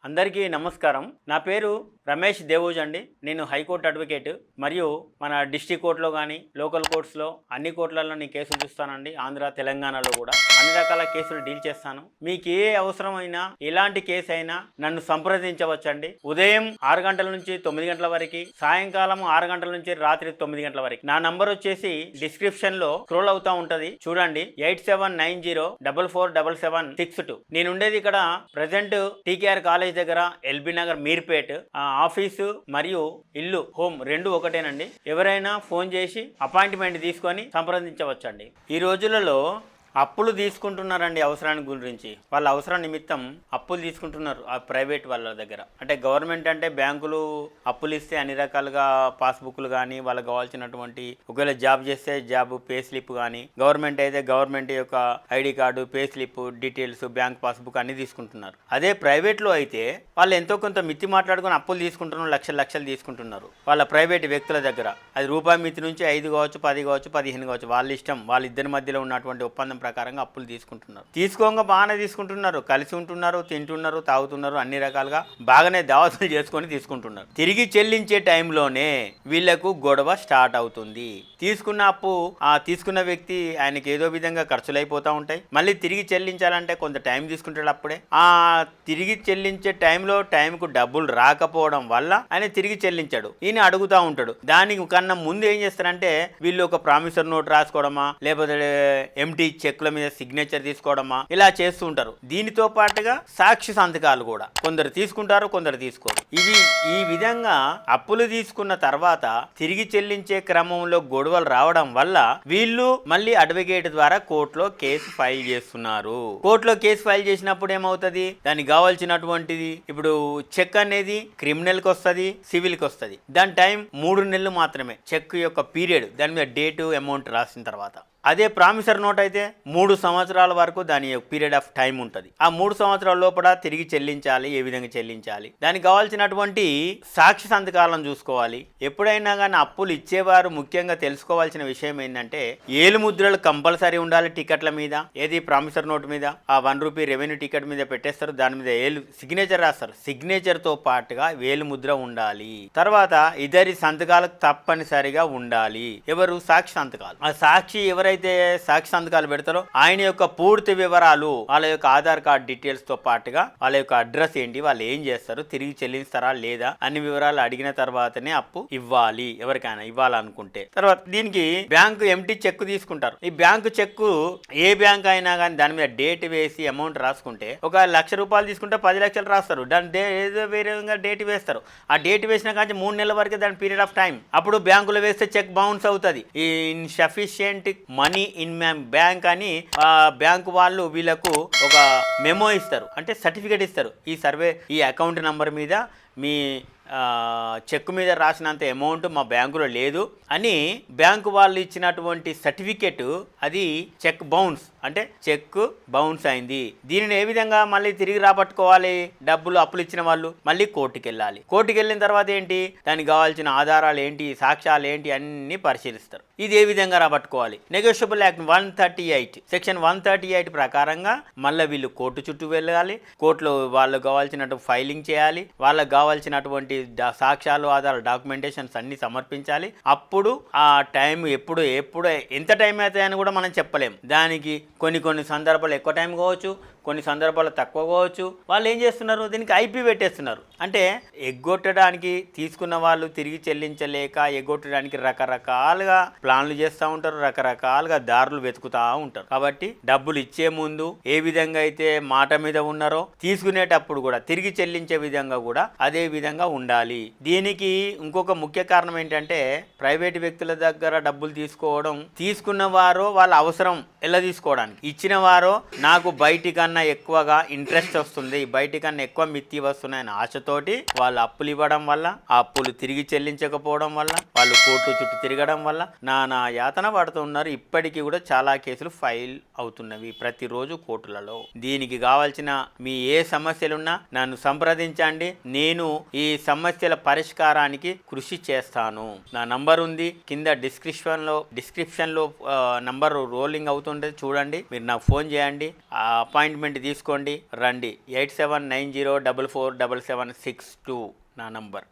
అందరికీ నమస్కారం. నా పేరు రమేష్ దేవూజ్ అండి. నేను హైకోర్టు అడ్వకేట్ మరియు మన డిస్ట్రిక్ట్ కోర్టులో కానీ లోకల్ కోర్ట్స్లో అన్ని కోర్టులలో నేను కేసులు చూస్తానండి. ఆంధ్ర తెలంగాణలో కూడా అన్ని రకాల కేసులు డీల్ చేస్తాను. మీకు ఏ అవసరమైనా ఎలాంటి కేసు అయినా నన్ను సంప్రదించవచ్చండి. ఉదయం 6 గంటల నుంచి 9 గంటల వరకు, సాయంకాలం 6 గంటల నుంచి రాత్రి 9 గంటల వరకు. నా నంబర్ వచ్చేసి డిస్క్రిప్షన్ లో స్క్రోల్ అవుతా ఉంటది, చూడండి. 8790447762. నేను ఉండేది ఇక్కడ ప్రజెంట్ టీకేఆర్ కాలేజ్ దగ్గర, ఎల్బీ నగర్, మీర్పేట్. ఆఫీసు మరియు ఇల్లు హోమ్ రెండు ఒకటేనండి. ఎవరైనా ఫోన్ చేసి అపాయింట్మెంట్ తీసుకొని సంప్రదించవచ్చండి. ఈ రోజులలో అప్పులు తీసుకుంటున్నారండి అవసరానికి గురించి. వాళ్ళ అవసరం నిమిత్తం అప్పులు తీసుకుంటున్నారు ఆ ప్రైవేట్ వాళ్ళ దగ్గర. అంటే గవర్నమెంట్ అంటే బ్యాంకులు అప్పులు ఇస్తే అన్ని రకాలుగా పాస్బుక్లు కానీ, వాళ్ళకి కావాల్సినటువంటి ఒకవేళ జాబ్ చేస్తే జాబ్ పే స్లిప్ కానీ, గవర్నమెంట్ అయితే గవర్నమెంట్ యొక్క ID card, pay slip details, bank passbook అన్ని తీసుకుంటున్నారు. అదే ప్రైవేట్లో అయితే వాళ్ళు ఎంతో కొంత మిత్తి మాట్లాడుకుని అప్పులు తీసుకుంటున్నారు, లక్షలు తీసుకుంటున్నారు వాళ్ళ ప్రైవేట్ వ్యక్తుల దగ్గర. అది రూపాయి మిత్తి నుంచి 5 కావచ్చు, 10 కావచ్చు, 15 కావచ్చు, వాళ్ళ ఇష్టం. వాళ్ళిద్దరి మధ్యలో ఉన్నటువంటి ఒప్పందం ప్రకారంగా అప్పులు తీసుకుంటున్నారు. తీసుకోగా బాగానే తీసుకుంటున్నారు, కలిసి ఉంటున్నారు, తింటున్నారు, తాగుతున్నారు, అన్ని రకాలుగా బాగానే దావతులు చేసుకొని తీసుకుంటున్నారు. తిరిగి చెల్లించే టైంలోనే వీళ్లకు గొడవ స్టార్ట్ అవుతుంది. తీసుకున్న అప్పు తీసుకున్న వ్యక్తి ఆయనకి ఏదో విధంగా ఖర్చులు అయిపోతూ ఉంటాయి. మళ్ళీ తిరిగి చెల్లించాలంటే కొంత టైం తీసుకుంటాడు. అప్పుడే తిరిగి చెల్లించే టైంకు డబ్బులు రాకపోవడం వల్ల ఆయన తిరిగి చెల్లించాడు. ఈయన అడుగుతూ ఉంటాడు. దానికి కన్నా ముందు ఏం చేస్తారంటే వీళ్ళు ఒక ప్రామిసర్ నోట్ రాసుకోవడమా, లేకపోతే ఎంటీ చెక్ల మీద సిగ్నేచర్ తీసుకోవడమా, ఇలా చేస్తూ ఉంటారు. దీనితో పాటుగా సాక్షి సంతకాలు కూడా కొందరు తీసుకుంటారు, కొందరు తీసుకోరు. ఈ విధంగా అప్పులు తీసుకున్న తర్వాత తిరిగి చెల్లించే క్రమంలో గొడవలు రావడం వల్ల వీళ్ళు మళ్ళీ అడ్వకేట్ ద్వారా కోర్టులో కేసు ఫైల్ చేస్తున్నారు. కోర్టులో కేసు ఫైల్ చేసినప్పుడు ఏమవుతుంది, దానికి కావాల్సినటువంటిది ఇప్పుడు చెక్ అనేది క్రిమినల్ కి వస్తుంది, సివిల్ కి వస్తుంది. దాని టైం 3 నెలలు మాత్రమే. చెక్ యొక్క పీరియడ్, దాని మీద డేటు, అమౌంట్ రాసిన తర్వాత. అదే ప్రామిసర్ నోట్ అయితే 3 సంవత్సరాల వరకు దాని పీరియడ్ ఆఫ్ టైం ఉంటుంది. ఆ 3 సంవత్సరాల లోపల తిరిగి చెల్లించాలి. ఏ విధంగా చెల్లించాలి, దానికి కావాల్సినటువంటి సాక్షి సంతకాలను చూసుకోవాలి. ఎప్పుడైనా కానీ అప్పులు ఇచ్చేవారు ముఖ్యంగా తెలుసుకోవాల్సిన విషయం ఏంటంటే ఏలు ముద్రలు కంపల్సరీ ఉండాలి టికెట్ల మీద. ఏది ప్రామిసర్ నోట్ మీద ఆ ₹1 రెవెన్యూ టికెట్ మీద పెట్టేస్తారు, దాని మీద ఏలు సిగ్నేచర్ రాస్తారు. సిగ్నేచర్ తో పాటుగా వేలు ముద్ర ఉండాలి. తర్వాత ఇద్దరి సంతకాలు తప్పనిసరిగా ఉండాలి. ఎవరు? సాక్షి సంతకాలు. ఆ సాక్షి ఎవరైతే సాక్షి సంతకాలు పెడతారో ఆయన యొక్క పూర్తి వివరాలు, వాళ్ళ యొక్క ఆధార్ కార్డ్ డీటెయిల్స్ తో పాటుగా వాళ్ళ యొక్క అడ్రస్ ఏంటి, వాళ్ళు ఏం చేస్తారు, తిరిగి చెల్లిస్తారా లేదా అన్ని వివరాలు అడిగిన తర్వాతనే అప్పు ఇవ్వాలి. ఎవరికైనా ఇవ్వాలనుకుంటే. తర్వాత దీనికి బ్యాంకు ఎంటీ చెక్ తీసుకుంటారు. ఈ బ్యాంకు చెక్ ఏ బ్యాంక్ అయినా కానీ దాని మీద డేట్ వేసి అమౌంట్ రాసుకుంటే ఒక ₹1,00,000 తీసుకుంటే 10 లక్షలు రాస్తారు. దాని ఏదో వేరే డేట్ వేస్తారు. ఆ డేట్ వేసిన కానీ 3 నెలల వరకే దాని పీరియడ్ ఆఫ్ టైం. అప్పుడు బ్యాంకులో వేస్తే చెక్ బౌన్స్ అవుతుంది. ఇన్సఫిషియెంట్ మనీ ఇన్ బ్యాంక్ అని బ్యాంకు వాళ్ళు వీళ్ళకు ఒక మెమో ఇస్తారు, అంటే సర్టిఫికేట్ ఇస్తారు. ఈ అకౌంట్ నంబర్ మీద మీ చెక్ మీద రాసినంత అమౌంట్ మా బ్యాంకులో లేదు అని బ్యాంకు వాళ్ళు ఇచ్చినటువంటి సర్టిఫికేట్, అది చెక్ బౌన్స్, అంటే చెక్ బౌన్స్ అయింది. దీనిని ఏ విధంగా మళ్ళీ తిరిగి రాబట్టుకోవాలి? డబ్బులు అప్పులు ఇచ్చిన వాళ్ళు మళ్ళీ కోర్టుకి వెళ్ళాలి. కోర్టుకి వెళ్ళిన తర్వాత ఏంటి, దానికి కావాల్సిన ఆధారాలు ఏంటి, సాక్ష్యాలు ఏంటి అన్ని పరిశీలిస్తారు. ఇది ఏ విధంగా రాబట్టుకోవాలి? నెగోషియబుల్ యాక్ట్ 138 సెక్షన్ 138 ప్రకారంగా మళ్ళీ వీళ్ళు కోర్టు చుట్టూ వెళ్ళాలి. కోర్టులో వాళ్ళకు కావాల్సినట్టు ఫైలింగ్ చేయాలి. వాళ్ళకు కావాల్సినటువంటి సాక్ష్యాలు, ఆధారాలు, డాక్యుమెంటేషన్స్ అన్ని సమర్పించాలి. అప్పుడు ఆ టైం ఎప్పుడు ఎంత టైం అవుతాయని కూడా మనం చెప్పలేం. దానికి కొన్ని సందర్భాలు ఎక్కువ టైం కావచ్చు, కొన్ని సందర్భాలు తక్కువ కావచ్చు. వాళ్ళు ఏం చేస్తున్నారు, దీనికి ఐపీ పెట్టేస్తున్నారు. అంటే ఎగ్గొట్టడానికి తీసుకున్న వాళ్ళు తిరిగి చెల్లించలేక ఎగ్గొట్టడానికి రకరకాలుగా ప్లాన్లు చేస్తూ ఉంటారు, రకరకాలుగా దారులు వెతుకుతూ ఉంటారు. కాబట్టి డబ్బులు ఇచ్చే ముందు ఏ విధంగా అయితే మాట మీద ఉన్నారో తీసుకునేటప్పుడు కూడా తిరిగి చెల్లించే విధంగా కూడా అదే విధంగా ఉండాలి. దీనికి ఇంకొక ముఖ్య కారణం ఏంటంటే ప్రైవేట్ వ్యక్తుల దగ్గర డబ్బులు తీసుకోవడం, తీసుకున్న వారు వాళ్ళ అవసరం ఎలా తీసుకోవడానికి, ఇచ్చిన వారు నాకు బయటికన్నా ఎక్కువగా ఇంట్రెస్ట్ వస్తుంది, బయటికన్నా ఎక్కువ మిత్తి వస్తున్నాయని ఆశతోటి వాళ్ళు అప్పులు ఇవ్వడం వల్ల, ఆ అప్పులు తిరిగి చెల్లించకపోవడం వల్ల, వాళ్ళు కోర్టు చుట్టూ తిరగడం వల్ల నానా యాతన పడుతున్నారు. ఇప్పటికీ కూడా చాలా కేసులు ఫైల్ అవుతున్నవి ప్రతిరోజు కోర్టులలో. దీనికి కావాల్సిన మీ ఏ సమస్యలున్నా నన్ను సంప్రదించండి. నేను ఈ సమస్యల పరిష్కారానికి కృషి చేస్తాను. నా నంబర్ ఉంది కింద డిస్క్రిప్షన్లో నంబర్ రోలింగ్ అవుతుంటుంది, చూడండి. మీరు నాకు ఫోన్ చేయండి, అపాయింట్మెంట్ తీసుకోండి, రండి. 8790447762 నా నంబర్.